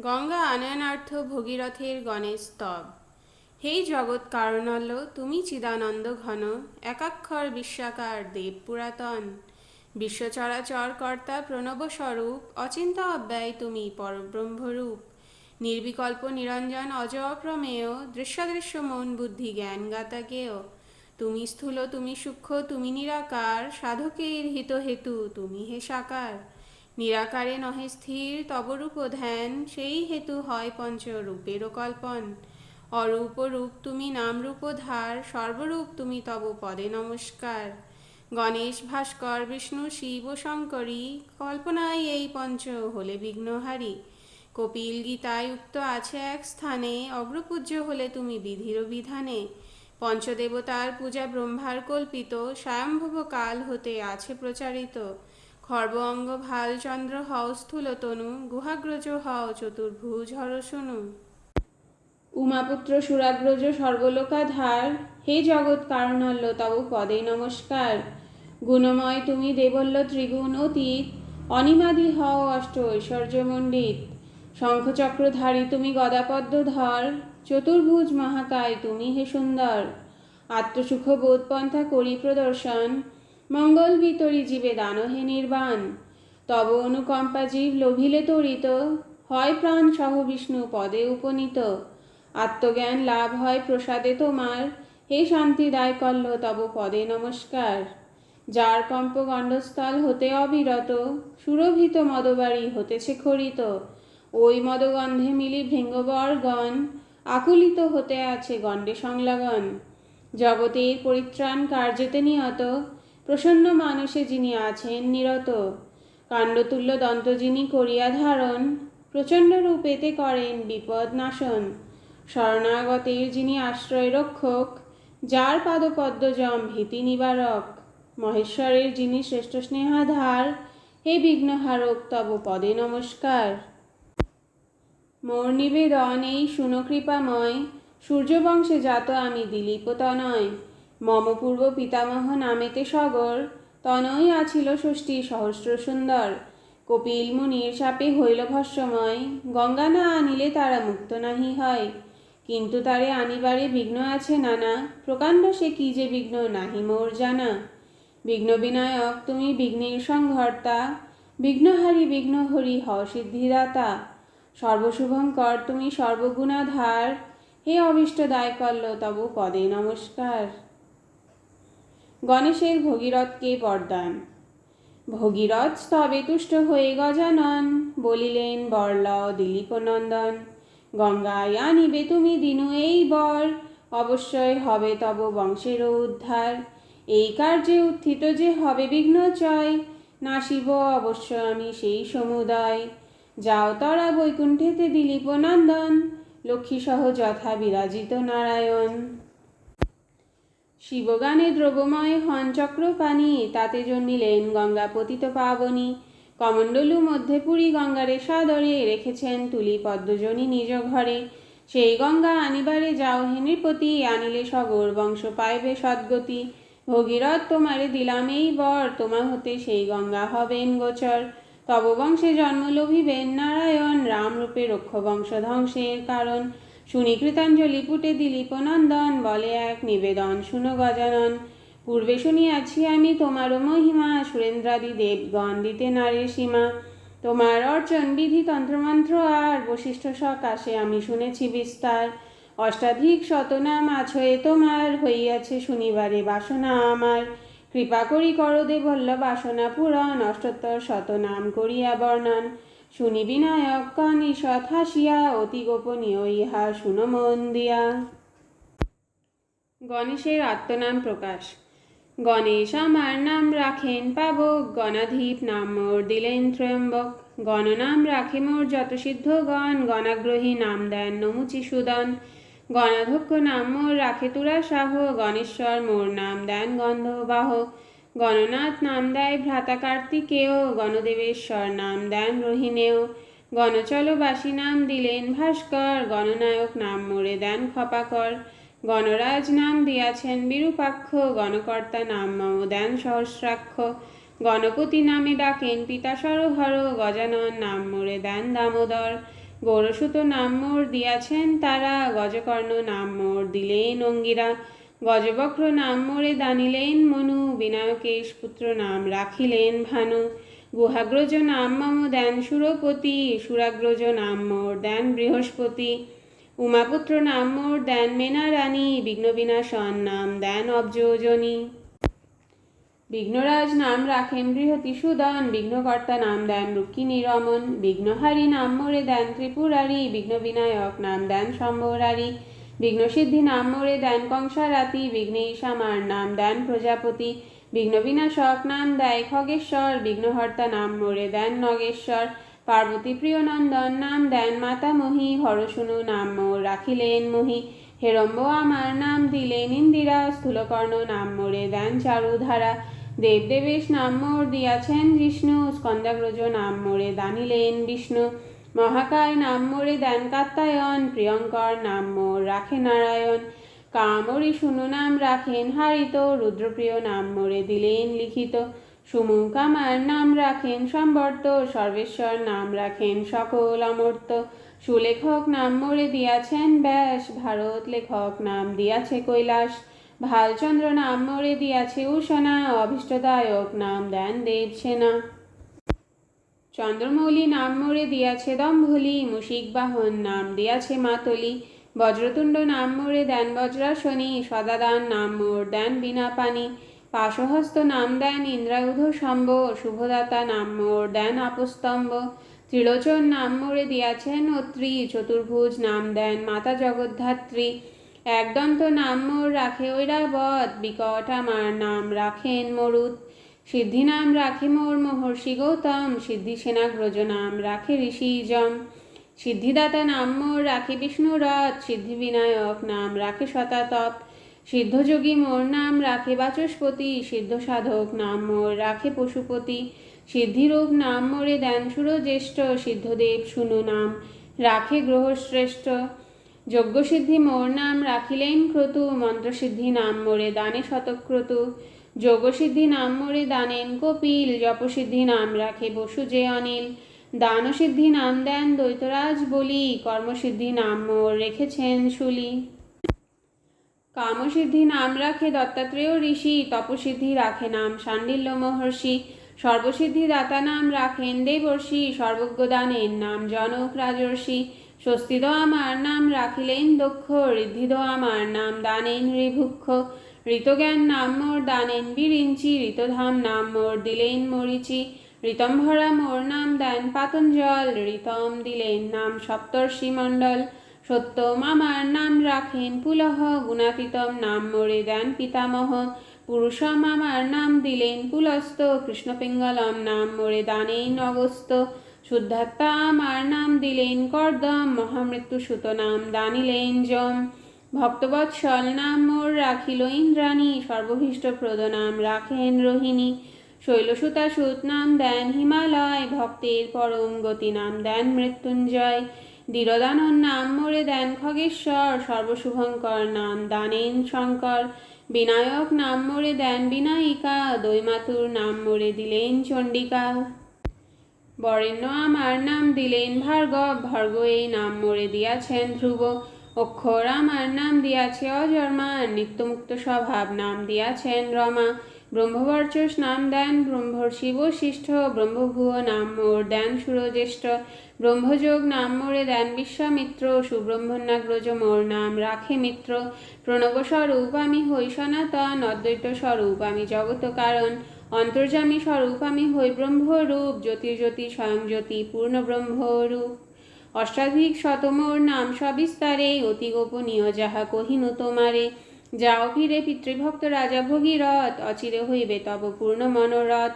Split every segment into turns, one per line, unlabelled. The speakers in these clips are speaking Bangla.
গঙ্গা আনয়নার্থ ভগীরথের গণেশ স্তব। হেই জগৎ কারণালো, তুমি চিদানন্দ ঘন, একাক্ষর বিশ্বাকার দেব পুরাতন। বিশ্ব চরাচর কর্তা প্রণব স্বরূপ, অচিন্তা অব্যয় তুমি পরব্রহ্মরূপ। নির্বিকল্প নিরঞ্জন অজ অপ্রমেয়, দৃশ্যাদৃশ্য মন বুদ্ধি জ্ঞান জ্ঞাতা জ্ঞেয়। তুমি স্থূল, তুমি সূক্ষ্ম, তুমি নিরাকার, সাধকের হিত হেতু তুমি হে সাকার। নিরাকারে নহে স্থির তবরূপ ধ্যান, সেই হেতু হয় পঞ্চরূপেরও কল্পন। অরূপ রূপ তুমি নামরূপ ধার, সর্বরূপ তুমি তব পদে নমস্কার। গণেশ ভাস্কর বিষ্ণু শিব ও শঙ্করী, কল্পনায় এই পঞ্চ হলে বিঘ্নহারী। কপিল গীতায় উক্ত আছে এক স্থানে, অগ্রপূজ্য হলে তুমি বিধির বিধানে। পঞ্চদেবতার পূজা ব্রহ্মার কল্পিত, স্বয়ম্ভব কাল হতে আছে প্রচারিত। খর্ব অঙ্গ ভাল চন্দ্র হও স্থূল তনু, গুহাগ্রজ হও চতুর্ভুজ হর শোনু। উমাপুত্র সুরাগ্রজ সর্বলোকাধার, হে জগৎ কারণাল্য তব পদে নমস্কার। গুণময় তুমি দেবল্য ত্রিগুণ অতীত, অনিমাদি হও অষ্ট ঐশ্বর্যমণ্ডিত। শঙ্খচক্রধারী তুমি গদাপদ্মধর, চতুর্ভুজ মহাকায় তুমি হে সুন্দর। আত্মসুখ বোধ পন্থা করি প্রদর্শন, মঙ্গল বিতরি জীবে দান হে নির্বাণ। তব অনুকম্পা জীব লোভিলে তরিত, হয় প্রাণ সহ বিষ্ণু পদে উপনীত। আত্মজ্ঞান লাভ হয় প্রসাদে তোমার, হে শান্তিদায় কল্ল তব পদে নমস্কার। যার কম্প গণ্ডস্থল হতে অবিরত, সুরভিত মদবাড়ি হতেছে খরিত। ওই মদগন্ধে মিলি ভৃঙ্গবরগণ, আকুলিত হতে আছে গণ্ডে সংলগন। জগতের পরিত্রাণ কার্যেতে নিয়ত, প্রসন্ন মানসে যিনি আছেন নিরত। কাণ্ডতুল্য দন্ত যিনি করিয়া ধারণ, প্রচণ্ড রূপেতে করেন বিপদ নাশন। শরণাগতের যিনি আশ্রয় রক্ষক, যার পাদপদ্মজম ভীতি নিবারক। মহেশ্বরের যিনি শ্রেষ্ঠ স্নেহাধার, হে বিঘ্নহারক তব পদে নমস্কার। মোর নিবেদন এই শুনো কৃপাময়, সূর্যবংশে জাত আমি দিলীপ তনয়। মম পূর্ব পিতামহ নামেতে সগর, তনয় আছিল ষষ্ঠী সহস্র সুন্দর। কপিল মুনির শাপে হইল ভস্মময়, গঙ্গা না আনিলে তারা মুক্ত নাহি হয়। কিন্তু তারে আনিবারে বিঘ্ন আছে নানা, প্রকাণ্ড সে কি যে বিঘ্ন নাহি মোর জানা। বিঘ্ন বিনায়ক তুমি বিঘ্নের সংহর্তা, বিঘ্নহারী বিঘ্নহরি হও সিদ্ধিদাতা। সর্বশুভঙ্কর তুমি সর্বগুণাধার, হে অভীষ্টদায় কল্ল তব পদে নমস্কার। গণেশের ভগীরথকে বরদান। ভগীরথ স্তবে তুষ্ট হয়ে গজানন, বলিলেন বর লও দিলীপ নন্দন। গঙ্গায় আনিবে তুমি দিনু এই বর, অবশ্যই হবে তব বংশেরও উদ্ধার। এই কার্যে উত্থিত যে হবে বিঘ্নচয়, নাসিব অবশ্য আমি সেই সমুদয়। যাও তরা বৈকুণ্ঠেতে দিলীপ নন্দন, লক্ষ্মীসহ যথা বিরাজিত নারায়ণ। শিবগানে দ্রব্যময় হন চক্রপাণি, তাতে জন্মিলেন গঙ্গা পতিত পাবনী। কমণ্ডলু মধ্যে পুরী গঙ্গারে সাদরে, রেখেছেন তুলি পদ্মজনী নিজ ঘরে। সেই গঙ্গা আনিবারে যাও হে নৃপতি, আনিলে সগর বংশ পাইবে সদ্গতি। ভগীরথ তোমারে দিলাম এই বর, তোমা হতে সেই গঙ্গা হবেন গোচর। তব বংশে জন্ম লভিবেন নারায়ণ, রামরূপে রক্ষ বংশ ধ্বংসের কারণ। শুনি কৃতাঞ্জলি পুটে দিলীপ নন্দন, বলে এক নিবেদন শুনো গজানন। পূর্বে শুনিয়াছি আমি তোমারও মহিমা, সুরেন্দ্রাদি দেবগণ দিতে নারীর সীমা। তোমার অর্চন বিধি তন্ত্রমন্ত্র আর, বশিষ্ঠ সকাশে আমি শুনেছি বিস্তার। অষ্টাধিক শতনাম আছয়ে তোমার, হইয়াছে শুনিবারে বাসনা আমার। কৃপা করি করো দেবল্য বাসনা পূরণ, অষ্টোত্তর শতনাম করিয়া বর্ণন। শুনি বিনায়ক কন ঈষৎ হাসিয়া, অতি গোপনীয় ইহা শুনো মন দিয়া। গণেশের আত্মনাম প্রকাশ। গণেশ আমার নাম রাখেন পাবক, গণাধীপ নাম মোর দিলেন ত্র্যম্বক। গণনাম রাখে মোর যত সিদ্ধগণ, গণাগ্রহী নাম দেন নমুচি সুদন। গণাধ্যক্ষ নাম মোর রাখে তুরা সাহ, গণেশ্বর মোর নাম দেন গন্ধবাহ। গণনাথ নাম দেয় ভ্রাতা কার্তিকেয়, গণদেবেশ্বর নাম দেন রোহিণেয়। গণচলবাসী নাম দিলেন ভাস্কর, গণনায়ক নাম মোরে দেন খপাকর। গণরাজ নাম দিয়াছেন বিরূপাক্ষ, গণকর্তা নাম মম দেন সহস্রাক্ষ। গণপতি নামে ডাকেন পিতা সরোহর, গজানন নাম মোরে দেন দামোদর। গৌরসুত নাম মোর দিয়াছেন তারা, গজকর্ণ নাম মোর দিলেন অঙ্গিরা। গজবক্র নাম মোরে দানিলেন মনু, বিনায়কেশ পুত্র নাম রাখিলেন ভানু। গুহাগ্রজ নাম মম দেন সুরপতি, সুরাগ্রজ নাম মোর দেন বৃহস্পতি। উমাপুত্র নাম মোর দেন মেনা রানী, বিঘ্ন বিনাশন নাম দেন অব্জজনী। বিঘ্নরাজ নাম রাখেন বৃহতিসূদন, বিঘ্নকর্তা নাম দেন রুক্মিণী রমন। বিঘ্নহারী নাম মোরে দেন ত্রিপুরারি, বিঘ্ন বিনায়ক নাম দেন শম্ভরারি। বিঘ্নসিদ্ধি নাম মোরে দেন কংসারাতি, বিঘ্নেশ আমার নাম দেন প্রজাপতি। বিঘ্ন বিনাশক নাম দেয় খগেশ্বর, বিঘ্নহর্তা নাম মোরে দেন নগেশ্বর। পার্বতী প্রিয় নন্দন নাম দেন মাতামহী, হরশুনু নাম মোর রাখিলেন মহি। হেরম্ব আমার নাম দিলেন ইন্দিরা, স্থূলকর্ণ নাম মোরে দেন চারুধারা। দেবদেবেশ নাম মোর দিয়াছেন জিষ্ণু, স্কন্দাগ্রজ নাম মোরে দানিলেন বিষ্ণু। মহাকায় নাম মোরে দেন কাত্যায়ন, প্রিয়ঙ্কর নাম মোর রাখে নারায়ণ। কামরি শুনু নাম রাখেন হারিত, রুদ্রপ্রিয় নাম মোরে দিলেন লিখিত। সুমুখ আমার নাম রাখেন সম্বর্ত, সর্বেশ্বর নাম রাখেন সকল অমর্ত্য। সুলেখক নাম মোরে দিয়াছেন ব্যাস, ভারত লেখক নাম দিয়াছে কৈলাস। ভালচন্দ্র নাম মোরে দিয়াছে উষনা, অভীষ্টদায়ক নাম দেন দেবসেনা। চন্দ্রমৌলি নাম মোরে দিয়াছে দম্ভলি, মুশিক বাহন নাম দিয়াছে মাতলি। বজ্রতুণ্ড নাম মোরে দেন বজ্রাসনী, সদাদান নাম মোর দেন বিনাপানি। পাশহস্ত নাম দেন ইন্দ্রায়ুধ শম্ভ, শুভদাতা নাম মোর দেন আপস্তম্ভ। ত্রিলোচন নাম মোরে দিয়াছেন অত্রি, চতুর্ভুজ নাম দেন মাতা জগদ্ধাত্রী। একদন্ত নাম মোর রাখে ঐরাবত, বিকট আমার নাম রাখেন মরুত। সিদ্ধি নাম রাখে মোর মহর্ষি গৌতম, সিদ্ধি সেনাগ্রজ নাম রাখে ঋষি যম। সিদ্ধিদাতা নাম মোর রাখে বিষ্ণুরথ, সিদ্ধি বিনায়ক নাম রাখে শতাতপ। সিদ্ধযোগী মোর নাম রাখে বাচস্পতি, সিদ্ধ সাধক নাম মোর রাখে পশুপতি। সিদ্ধিরূপ নাম মোরে দেন সুরজ্যেষ্ঠ, সিদ্ধদেব শুনু নাম রাখে গ্রহশ্রেষ্ঠ। যজ্ঞসিদ্ধি মোর নাম রাখিলেন ক্রতু, মন্ত্রসিদ্ধি নাম মোরে দানে শতক্রতু। যোগসিদ্ধি নাম মোরে দানেন কপিল, জপসিদ্ধি নাম রাখে বসু যে অনিল। দানসিদ্ধি নাম দেন দৈতরাজ বলি, কর্মসিদ্ধি নাম মোর রেখেছেন শুলি। কামসিদ্ধি নাম রাখে দত্তাত্রেয় ঋষি, তপসিদ্ধি রাখে নাম শাণ্ডিল্য মহর্ষি। সর্বসিদ্ধি দাতা নাম রাখেন দেবর্ষি, সর্বজ্ঞ দানের নাম জনক রাজর্ষি। স্বস্তিদ আমার নাম রাখিলেন দক্ষ, ঋদ্ধিদ আমার নাম দানেন ঋভুক্ষ। ঋতজ্ঞান নাম মোর দানেন বিরিঞ্চি, ঋতধাম নাম মোর দিলেন মরিচি। ঋতম্ভরা মোর নাম দেন পাতঞ্জল, ঋতম দিলেন নাম সপ্তর্ষি মণ্ডল। সত্যম আমার নাম রাখেন পুলহ, গুণাতীতম নাম মোরে দেন পিতামহ। পুরুষম আমার নাম দিলেন পুলস্ত, কৃষ্ণপিঙ্গলম নাম মোরে দানেন অগস্ত। শুদ্ধাত্মা আমার নাম দিলেন কর্দম, মহামৃত্যুসুত নাম দানিলেন যম। ভক্তবৎসল নাম মোর রাখিল ইন্দ্রাণী, সর্বভীষ্টপ্রদ নাম রাখেন রোহিণী। শৈলসুতাসুত নাম দেন হিমালয়, ভক্তের পরম গতি নাম দেন মৃত্যুঞ্জয়। দীরদানন নাম মোরে দেন খগেশ্বর, সর্বশুভঙ্কর নাম দানেন শঙ্কর। বিনায়ক নাম মোরে দেন বিনায়িকা, দৈমাতুর নাম মোরে দিলেন চণ্ডিকা। বরেণ্য আমার নাম দিলেন ভার্গব, ভর্গ এই নাম মোরে দিয়াছেন ধ্রুব। অক্ষর আমার নাম দিয়াছে অজর্মা, নিত্যমুক্ত স্বভাব নাম দিয়াছেন রমা। ব্রহ্মবর্চস নাম দেন ব্রহ্মর্ষি বশিষ্ঠ, ব্রহ্মভুয় নাম মোর দেন সুরজ্যেষ্ঠ। ব্রহ্মযোগ নাম মোরে দেন বিশ্বামিত্র, সুব্রহ্মণ্যাগ্রজ মোর নাম রাখে মিত্র। প্রণব স্বরূপ আমি হই সনাতন, অদ্বৈত স্বরূপ আমি জগত কারণ। অন্তর্যামী স্বরূপ আমি হই ব্রহ্মরূপ, জ্যোতির্জ্যোতি স্বয়ং জ্যোতি পূর্ণ ব্রহ্মরূপ। অষ্টাধিক শত মোর নাম সবিস্তারে, অতি গোপনীয় যাহা কহিনু তোমারে। যাও ফিরে পিতৃভক্ত রাজা ভগীরথ, অচিরে হইবে তব পূর্ণ মনোরথ।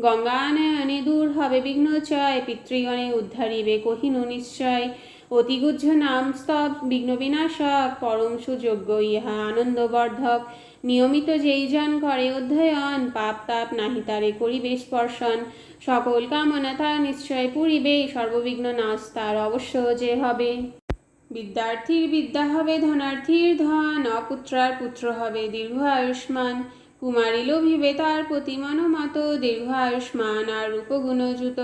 গঙ্গা আনয়নে দূর হবে বিঘ্নচয়, পিতৃগণে উদ্ধারিবে কহিনু নিশ্চয়। অতিগুহ্য নাম স্তব বিঘ্ন বিনাশক, পরম সুযোগ্য ইহা আনন্দবর্ধক। নিয়মিত যেই জন করে অধ্যয়ন, পাপ তাপ নাহি তারে করিবে স্পর্শন। সকল কামনা তার নিশ্চয় পুরিবে, সর্ববিঘ্ন নাশ তার অবশ্য যে হবে। বিদ্যার্থীর বিদ্যা হবে ধনার্থীর ধন, অপুত্রার পুত্র হবে দীর্ঘ আয়ুষ্মান। কুমারী লোভিবে তার প্রতি মনোমত, দীর্ঘ আয়ুষ্মান আর রূপগুণযুত।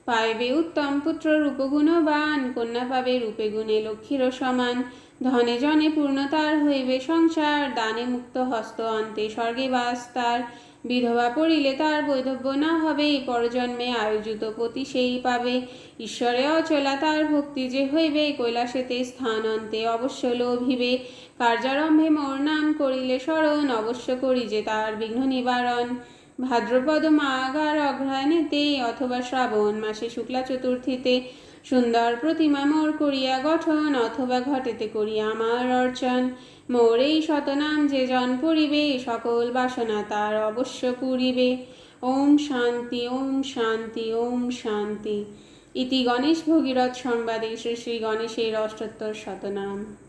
পাইবে উত্তম পুত্র রূপগুণবান, কন্যা পাবে রূপে গুণে লক্ষ্মীরও সমান। ধনে জনে পূর্ণতার হইবে সংসার, দানে মুক্ত হস্ত অন্তে স্বর্গে বাস তার। বিধবা পড়িলে তার বৈধব্য না হবে, পরজন্মে আয়োজিত পতি সেই পাবে। ঈশ্বরে অচলা তার ভক্তি যে হইবে, কৈলাসেতে স্থান অন্তে অবশ্য লোভিবে। কার্যারম্ভে মোর নাম করিলে স্মরণ, অবশ্য করি যে তার বিঘ্ন নিবারণ। ভাদ্রপদ মাঘার অঘ্রাণেতে, অথবা শ্রাবণ মাসে শুক্লা চতুর্থীতে, সুন্দর প্রতিমা মোর করিয়া গঠন, অথবা ঘটেতে করিয়া আমার অর্চন। মোর এই শতনাম যে জন পড়িবে, সকল বাসনা তার অবশ্য পুরিবে। ওম শান্তি, ওম শান্তি, ওম শান্তি। ইতি গণেশ ভগীরথ সংবাদে শ্রী শ্রী গণেশের অষ্টোত্তর শতনাম।